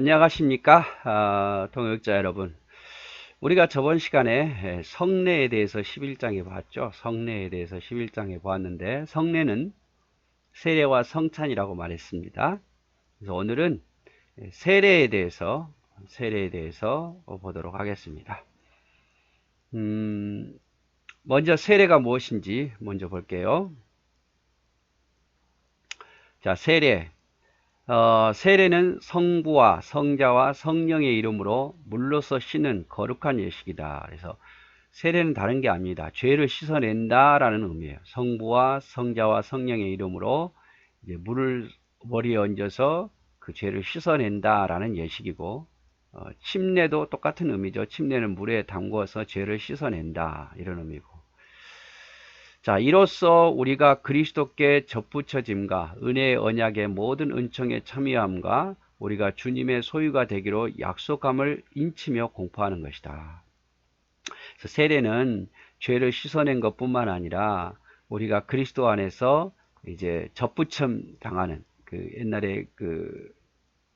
안녕하십니까? 동역자 여러분. 우리가 저번 시간에 성례에 대해서 11장에 봤죠. 성례에 대해서 11장에 보았는데, 성례는 세례와 성찬이라고 말했습니다. 그래서 오늘은 세례에 대해서 보도록 하겠습니다. 먼저 세례가 무엇인지 먼저 볼게요. 자, 세례는 성부와 성자와 성령의 이름으로 물로서 씻는 거룩한 예식이다. 그래서 세례는 다른 게 아닙니다. 죄를 씻어낸다라는 의미예요. 성부와 성자와 성령의 이름으로 이제 물을 머리에 얹어서 그 죄를 씻어낸다라는 예식이고, 침례도 똑같은 의미죠. 침례는 물에 담궈서 죄를 씻어낸다 이런 의미고. 자, 이로써 우리가 그리스도께 접붙여짐과 은혜의 언약의 모든 은총에 참여함과 우리가 주님의 소유가 되기로 약속함을 인치며 공포하는 것이다. 그래서 세례는 죄를 씻어낸 것뿐만 아니라 우리가 그리스도 안에서 이제 접붙임 당하는, 그 옛날에 그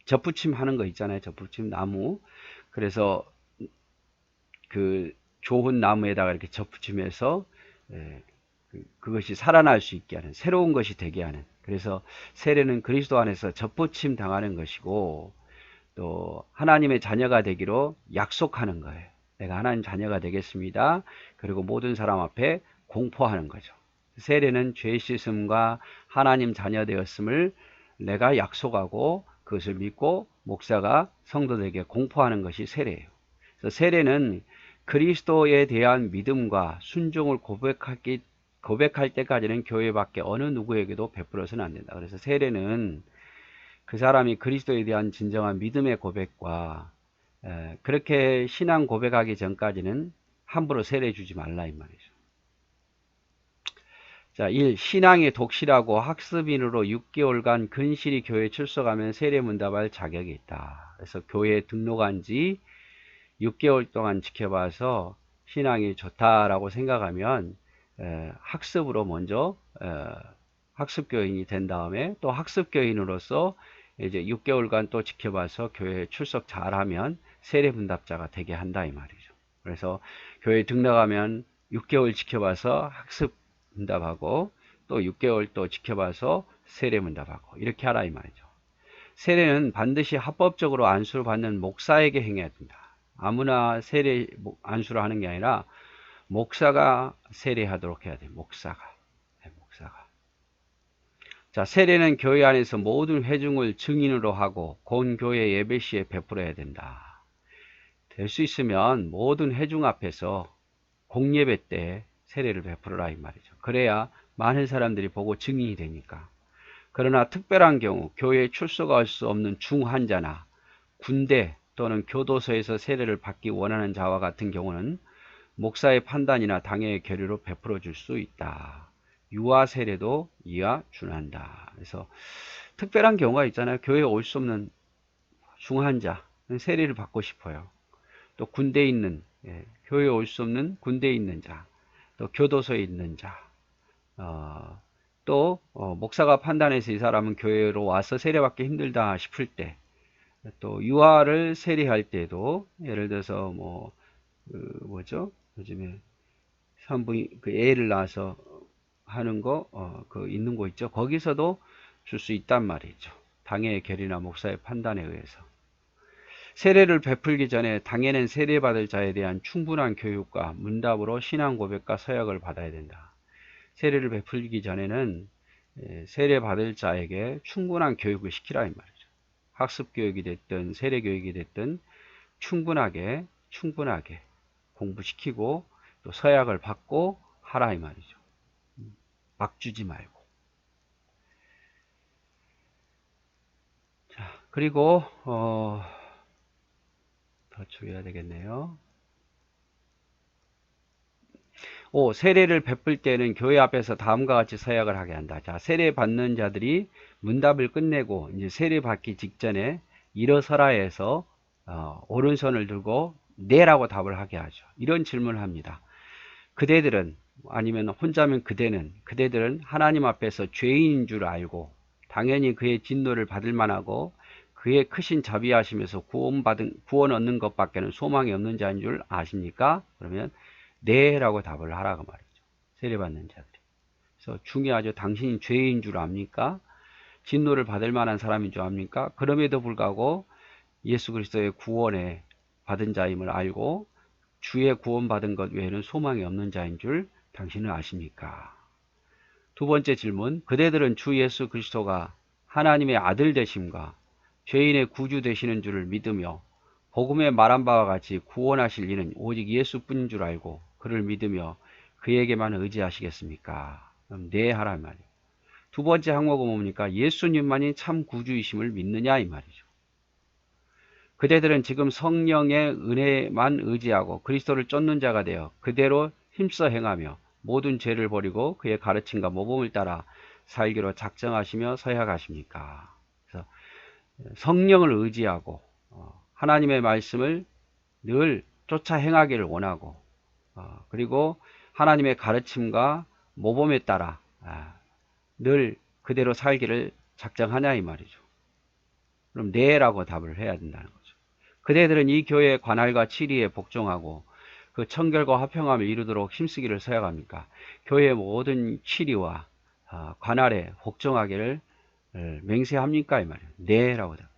접붙임 하는 거 있잖아요. 접붙임 나무. 그래서 그 좋은 나무에다가 이렇게 접붙임해서 그것이 살아날 수 있게 하는, 새로운 것이 되게 하는. 그래서 세례는 그리스도 안에서 접붙임 당하는 것이고, 또 하나님의 자녀가 되기로 약속하는 거예요. 내가 하나님 자녀가 되겠습니다. 그리고 모든 사람 앞에 공포하는 거죠. 세례는 죄 씻음과 하나님 자녀 되었음을 내가 약속하고 그것을 믿고 목사가 성도들에게 공포하는 것이 세례예요. 그래서 세례는 그리스도에 대한 믿음과 순종을 고백할 때까지는 교회 밖에 어느 누구에게도 베풀어서는 안 된다. 그래서 세례는 그 사람이 그리스도에 대한 진정한 믿음의 고백과 그렇게 신앙 고백하기 전까지는 함부로 세례 주지 말라 이 말이죠. 자, 1. 신앙의 독실하고 학습인으로 6개월간 근실히 교회에 출석하면 세례 문답할 자격이 있다. 그래서 교회에 등록한 지 6개월 동안 지켜봐서 신앙이 좋다라고 생각하면 학습으로 먼저 학습교인이 된 다음에 또 학습교인으로서 이제 6개월간 또 지켜봐서 교회에 출석 잘하면 세례분답자가 되게 한다 이 말이죠. 그래서 교회에 등록하면 6개월 지켜봐서 학습분답하고 또 6개월 또 지켜봐서 세례분답하고 이렇게 하라 이 말이죠. 세례는 반드시 합법적으로 안수를 받는 목사에게 행해야 된다. 아무나 세례 안수를 하는 게 아니라 목사가 세례하도록 해야 돼. 목사가. 자, 세례는 교회 안에서 모든 회중을 증인으로 하고 본교회 예배 시에 베풀어야 된다. 될 수 있으면 모든 회중 앞에서 공예배 때 세례를 베풀어라 이 말이죠. 그래야 많은 사람들이 보고 증인이 되니까. 그러나 특별한 경우 교회에 출석할 수 없는 중환자나 군대 또는 교도소에서 세례를 받기 원하는 자와 같은 경우는 목사의 판단이나 당회의 결의로 베풀어 줄 수 있다. 유아 세례도 이와 준한다. 그래서 특별한 경우가 있잖아요. 교회에 올 수 없는 중환자 세례를 받고 싶어요. 또 군대에 있는 교회에 올 수 없는 군대에 있는 자, 또 교도소에 있는 자, 또 목사가 판단해서 이 사람은 교회로 와서 세례받기 힘들다 싶을 때, 또 유아를 세례할 때도 예를 들어서 뭐죠? 요즘에 산부인 그 애를 낳아서 하는 거 그 있는 거 있죠. 거기서도 줄 수 있단 말이죠. 당회의 결의나 목사의 판단에 의해서. 세례를 베풀기 전에 당회는 세례받을 자에 대한 충분한 교육과 문답으로 신앙 고백과 서약을 받아야 된다. 세례를 베풀기 전에는 세례받을 자에게 충분한 교육을 시키라 이 말이죠. 학습 교육이 됐든 세례 교육이 됐든 충분하게 공부시키고 또 서약을 받고 하라 이 말이죠. 막 주지 말고. 자, 그리고 더 주의해야 되겠네요. 5. 세례를 베풀 때는 교회 앞에서 다음과 같이 서약을 하게 한다. 자, 세례 받는 자들이 문답을 끝내고 이제 세례 받기 직전에 일어서라 해서 오른손을 들고 네라고 답을 하게 하죠. 이런 질문을 합니다. 그대들은 아니면 혼자면 그대들은 하나님 앞에서 죄인인 줄 알고 당연히 그의 진노를 받을 만하고 그의 크신 자비하심에서 구원 얻는 것밖에는 소망이 없는 자인 줄 아십니까? 그러면 네라고 답을 하라고 말이죠. 세례받는 자들이. 그래서 중요하죠. 당신이 죄인 줄 압니까? 진노를 받을 만한 사람인 줄 압니까? 그럼에도 불구하고 예수 그리스도의 구원에 받은 자임을 알고 주의 구원받은 것 외에는 소망이 없는 자인 줄 당신은 아십니까? 두 번째 질문, 그대들은 주 예수 그리스도가 하나님의 아들 되심과 죄인의 구주 되시는 줄을 믿으며 복음에 말한 바와 같이 구원하실 이는 오직 예수뿐인 줄 알고 그를 믿으며 그에게만 의지하시겠습니까? 그럼 네 하란 말이에요. 두 번째 항목은 뭡니까? 예수님만이 참 구주이심을 믿느냐 이 말이죠. 그대들은 지금 성령의 은혜만 의지하고 그리스도를 쫓는 자가 되어 그대로 힘써 행하며 모든 죄를 버리고 그의 가르침과 모범을 따라 살기로 작정하시며 서약하십니까? 그래서 성령을 의지하고 하나님의 말씀을 늘 쫓아 행하기를 원하고 그리고 하나님의 가르침과 모범에 따라 늘 그대로 살기를 작정하냐 이 말이죠. 그럼 네라고 답을 해야 된다는 거죠. 그대들은 이 교회의 관할과 치리에 복종하고 그 청결과 화평함을 이루도록 힘쓰기를 서약합니까? 교회의 모든 치리와 관할에 복종하기를 맹세합니까? 이 말이에요. 네라고 답.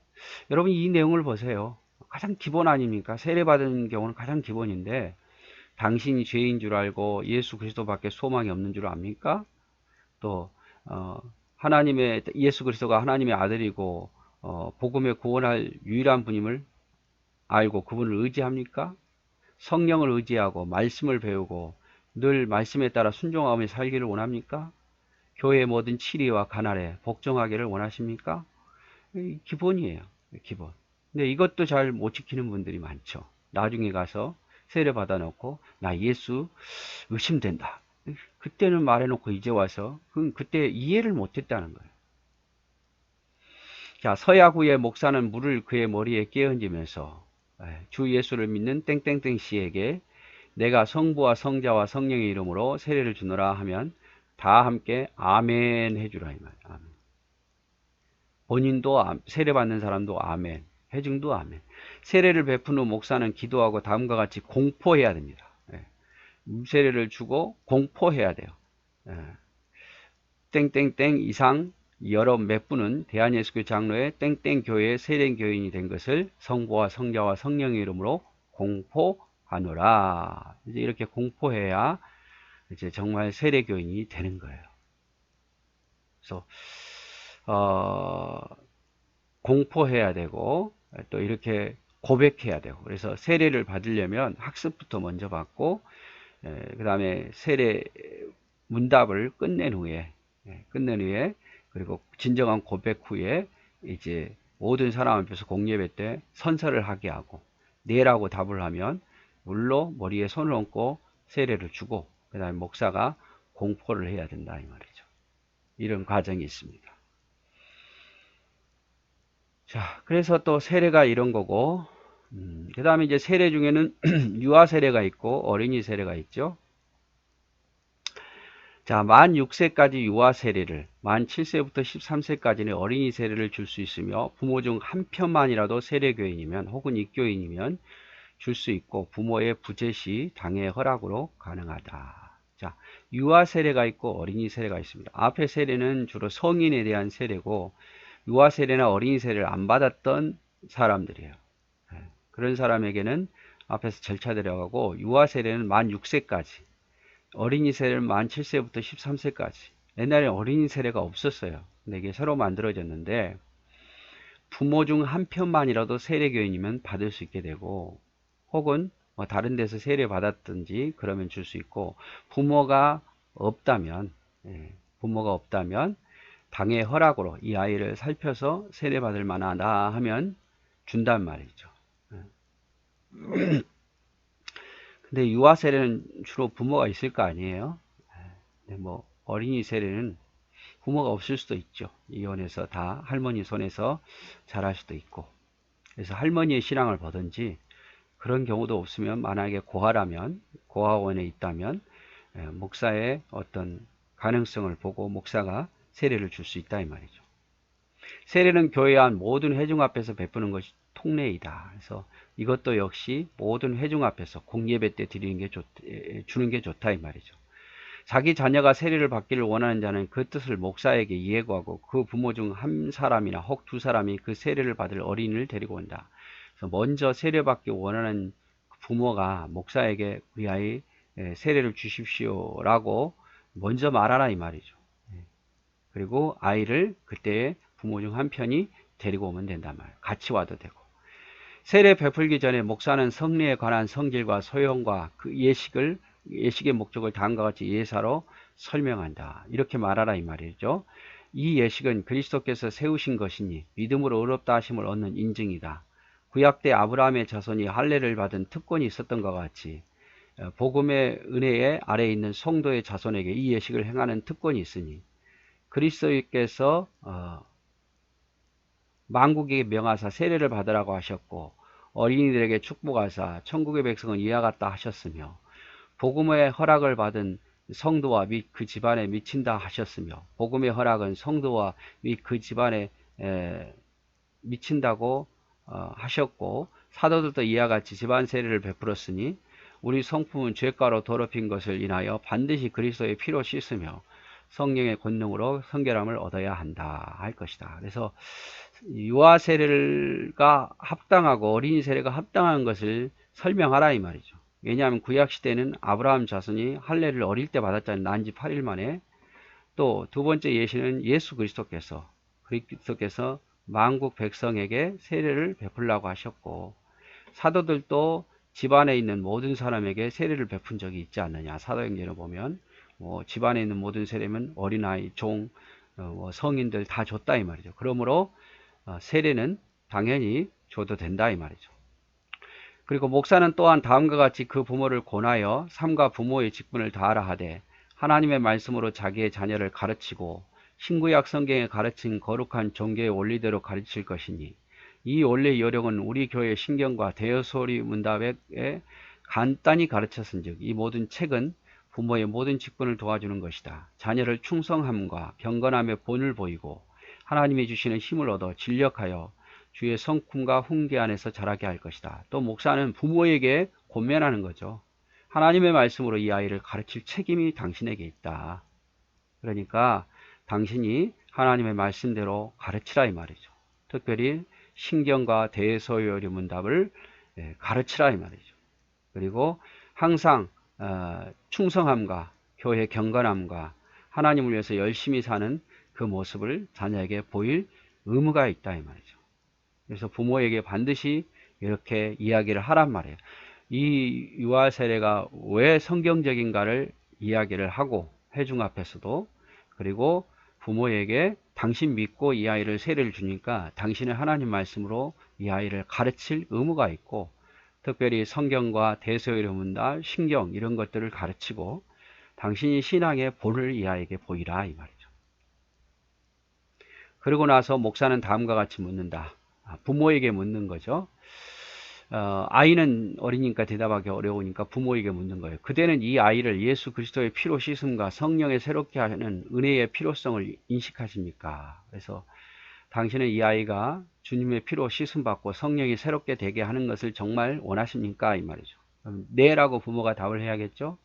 여러분 이 내용을 보세요. 가장 기본 아닙니까? 세례받은 경우는 가장 기본인데 당신이 죄인 줄 알고 예수 그리스도밖에 소망이 없는 줄 압니까? 또 하나님의 예수 그리스도가 하나님의 아들이고 복음에 구원할 유일한 분임을 알고 그분을 의지합니까? 성령을 의지하고 말씀을 배우고 늘 말씀에 따라 순종하며 살기를 원합니까? 교회의 모든 치리와 관할에 복종하기를 원하십니까? 기본이에요. 기본. 근데 이것도 잘 못 지키는 분들이 많죠. 나중에 가서 세례 받아놓고 나 예수 의심된다. 그때는 말해놓고 이제 와서 그때 이해를 못했다는 거예요. 자, 서약 후에 목사는 물을 그의 머리에 끼얹으면서 주 예수를 믿는 땡땡땡 씨에게 내가 성부와 성자와 성령의 이름으로 세례를 주노라 하면 다 함께 아멘 해주라 이 말이에요. 아멘. 본인도 세례 받는 사람도 아멘, 회중도 아멘. 세례를 베푼 후 목사는 기도하고 다음과 같이 공포해야 됩니다. 세례를 주고 공포해야 돼요. 땡땡땡 이상 여러 몇 분은 대한예수교 장로의 땡땡 교회의 세례교인이 된 것을 성부와 성자와 성령의 이름으로 공포하노라. 이제 이렇게 공포해야 이제 정말 세례교인이 되는 거예요. 그래서 공포해야 되고 또 이렇게 고백해야 되고 그래서 세례를 받으려면 학습부터 먼저 받고 그 다음에 세례 문답을 끝낸 후에 그리고 진정한 고백 후에 이제 모든 사람 앞에서 공예배 때 선서를 하게 하고 네라고 답을 하면 물로 머리에 손을 얹고 세례를 주고 그 다음에 목사가 공포를 해야 된다 이 말이죠. 이런 과정이 있습니다. 자, 그래서 또 세례가 이런 거고 그 다음에 이제 세례 중에는 유아 세례가 있고 어린이 세례가 있죠. 자, 만 6세까지 유아 세례를, 만 7세부터 13세까지는 어린이 세례를 줄 수 있으며 부모 중 한 편만이라도 세례교인이면 혹은 입교인이면 줄 수 있고 부모의 부재 시 당의 허락으로 가능하다. 자, 유아 세례가 있고 어린이 세례가 있습니다. 앞의 세례는 주로 성인에 대한 세례고 유아 세례나 어린이 세례를 안 받았던 사람들이에요. 그런 사람에게는 앞에서 절차 들어가고 유아 세례는 만 6세까지 어린이 세례는 만 7세부터 13세까지. 옛날에 어린이 세례가 없었어요. 근데 이게 새로 만들어졌는데 부모 중 한 편만이라도 세례교인이면 받을 수 있게 되고 혹은 뭐 다른 데서 세례 받았든지 그러면 줄 수 있고 부모가 없다면 당의 허락으로 이 아이를 살펴서 세례 받을 만하다 하면 준단 말이죠. 근데 유아 세례는 주로 부모가 있을 거 아니에요. 근데 뭐 어린이 세례는 부모가 없을 수도 있죠. 이혼해서 다 할머니 손에서 자랄 수도 있고. 그래서 할머니의 신앙을 보든지 그런 경우도 없으면 만약에 고아라면 고아원에 있다면 목사의 어떤 가능성을 보고 목사가 세례를 줄 수 있다 이 말이죠. 세례는 교회 안 모든 회중 앞에서 베푸는 것이 통례이다. 그래서 이것도 역시 모든 회중 앞에서 공예배 때 드리는 게 주는 게 좋다 이 말이죠. 자기 자녀가 세례를 받기를 원하는 자는 그 뜻을 목사에게 예고하고 그 부모 중 한 사람이나 혹 두 사람이 그 세례를 받을 어린이를 데리고 온다. 그래서 먼저 세례받기 원하는 부모가 목사에게 우리 아이 세례를 주십시오라고 먼저 말하라 이 말이죠. 그리고 아이를 그때 부모 중 한 편이 데리고 오면 된단 말이에요. 같이 와도 되고. 세례 베풀기 전에 목사는 성례에 관한 성질과 소용과 그 예식의 목적을 다음과 같이 예사로 설명한다. 이렇게 말하라 이 말이죠. 이 예식은 그리스도께서 세우신 것이니 믿음으로 의롭다 하심을 얻는 인증이다. 구약 때 아브라함의 자손이 할례를 받은 특권이 있었던 것 같이 복음의 은혜의 아래에 있는 성도의 자손에게 이 예식을 행하는 특권이 있으니 그리스도께서 만국에게 명하사 세례를 받으라고 하셨고 어린이들에게 축복하사 천국의 백성은 이와 같다 하셨으며 복음의 허락을 받은 성도와 및 그 집안에 미친다 하셨으며 복음의 허락은 성도와 및 그 집안에 미친다고 하셨고 사도들도 이와 같이 집안 세례를 베풀었으니 우리 성품은 죄가로 더럽힌 것을 인하여 반드시 그리스도의 피로 씻으며 성령의 권능으로 성결함을 얻어야 한다 할 것이다. 그래서 유아 세례가 합당하고 어린이 세례가 합당한 것을 설명하라 이 말이죠. 왜냐하면 구약 시대는 아브라함 자손이 할례를 어릴 때 받았잖아요. 난지 8일 만에. 또 두 번째 예시는 예수 그리스도께서 만국 백성에게 세례를 베풀라고 하셨고 사도들도 집안에 있는 모든 사람에게 세례를 베푼 적이 있지 않느냐. 사도행전을 보면 집안에 있는 모든 세례면 어린아이, 종, 성인들 다 줬다 이 말이죠. 그러므로 세례는 당연히 줘도 된다 이 말이죠. 그리고 목사는 또한 다음과 같이 그 부모를 권하여 삼가 부모의 직분을 다하라 하되 하나님의 말씀으로 자기의 자녀를 가르치고 신구약 성경에 가르친 거룩한 종교의 원리대로 가르칠 것이니 이 원리의 요령은 우리 교회 신경과 대여소리 문답에 간단히 가르쳤은즉 이 모든 책은 부모의 모든 직분을 도와주는 것이다. 자녀를 충성함과 경건함의 본을 보이고 하나님이 주시는 힘을 얻어 진력하여 주의 성품과 훈계 안에서 자라게 할 것이다. 또 목사는 부모에게 권면하는 거죠. 하나님의 말씀으로 이 아이를 가르칠 책임이 당신에게 있다. 그러니까 당신이 하나님의 말씀대로 가르치라 이 말이죠. 특별히 신경과 대소요리 문답을 가르치라 이 말이죠. 그리고 항상 충성함과 교회 경건함과 하나님을 위해서 열심히 사는 그 모습을 자녀에게 보일 의무가 있다 이 말이죠. 그래서 부모에게 반드시 이렇게 이야기를 하란 말이에요. 이 유아 세례가 왜 성경적인가를 이야기를 하고 회중 앞에서도 그리고 부모에게 당신 믿고 이 아이를 세례를 주니까 당신의 하나님 말씀으로 이 아이를 가르칠 의무가 있고 특별히 성경과 대소요리 문답, 신경 이런 것들을 가르치고 당신이 신앙의 본을 이 아이에게 보이라 이 말이죠. 그러고 나서 목사는 다음과 같이 묻는다. 부모에게 묻는 거죠. 아이는 어리니까 대답하기 어려우니까 부모에게 묻는 거예요. 그대는 이 아이를 예수 그리스도의 피로 씻음과 성령의 새롭게 하는 은혜의 필요성을 인식하십니까? 그래서 당신은 이 아이가 주님의 피로 씻음받고 성령이 새롭게 되게 하는 것을 정말 원하십니까? 이 말이죠. 네라고 부모가 답을 해야겠죠.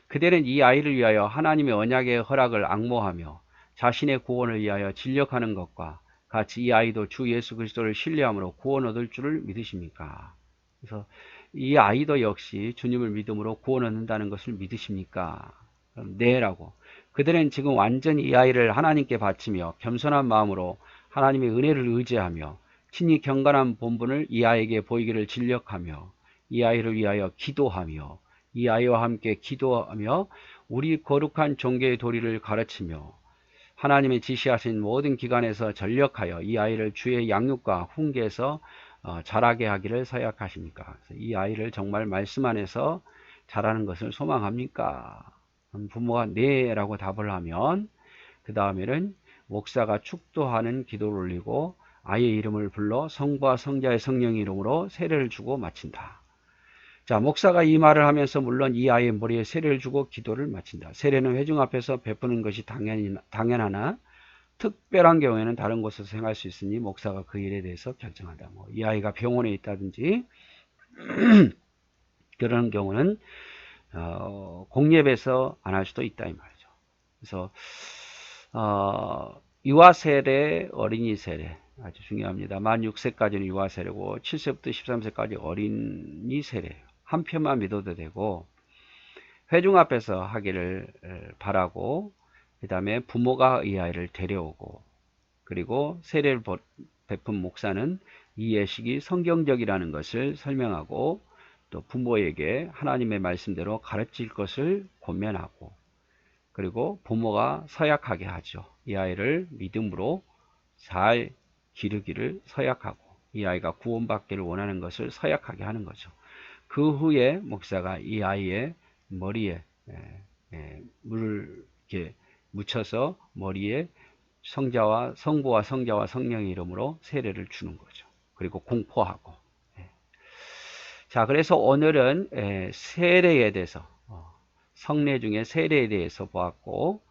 그대는 이 아이를 위하여 하나님의 언약의 허락을 앙모하며 자신의 구원을 위하여 진력하는 것과 같이 이 아이도 주 예수 그리스도를 신뢰함으로 구원 얻을 줄을 믿으십니까? 그래서 이 아이도 역시 주님을 믿음으로 구원 얻는다는 것을 믿으십니까? 네라고. 그들은 지금 완전히 이 아이를 하나님께 바치며 겸손한 마음으로 하나님의 은혜를 의지하며 친히 경건한 본분을 이 아이에게 보이기를 진력하며 이 아이를 위하여 기도하며 이 아이와 함께 기도하며 우리 거룩한 종교의 도리를 가르치며 하나님의 지시하신 모든 기관에서 전력하여 이 아이를 주의 양육과 훈계에서 자라게 하기를 서약하십니까? 이 아이를 정말 말씀 안에서 자라는 것을 소망합니까? 부모가 네 라고 답을 하면 그 다음에는 목사가 축도하는 기도를 올리고 아이의 이름을 불러 성부와 성자의 성령의 이름으로 세례를 주고 마친다. 자, 목사가 이 말을 하면서 물론 이 아이의 머리에 세례를 주고 기도를 마친다. 세례는 회중 앞에서 베푸는 것이 당연하나 특별한 경우에는 다른 곳에서 행할 수 있으니 목사가 그 일에 대해서 결정한다. 뭐 이 아이가 병원에 있다든지 그런 경우는 공예배에서 안 할 수도 있다 이 말이죠. 그래서 유아 세례, 어린이 세례 아주 중요합니다. 만 6세까지는 유아 세례고 7세부터 13세까지 어린이 세례예요. 한 편만 믿어도 되고 회중 앞에서 하기를 바라고 그 다음에 부모가 이 아이를 데려오고 그리고 세례를 베푼 목사는 이 예식이 성경적이라는 것을 설명하고 또 부모에게 하나님의 말씀대로 가르칠 것을 권면하고 그리고 부모가 서약하게 하죠. 이 아이를 믿음으로 잘 기르기를 서약하고 이 아이가 구원받기를 원하는 것을 서약하게 하는 거죠. 그 후에 목사가 이 아이의 머리에 물을 이렇게 묻혀서 머리에 성부와 성자와 성령의 이름으로 세례를 주는 거죠. 그리고 공포하고. 자, 그래서 오늘은 세례에 대해서 성례 중에 세례에 대해서 보았고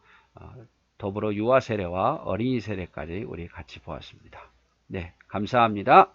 더불어 유아 세례와 어린이 세례까지 우리 같이 보았습니다. 네, 감사합니다.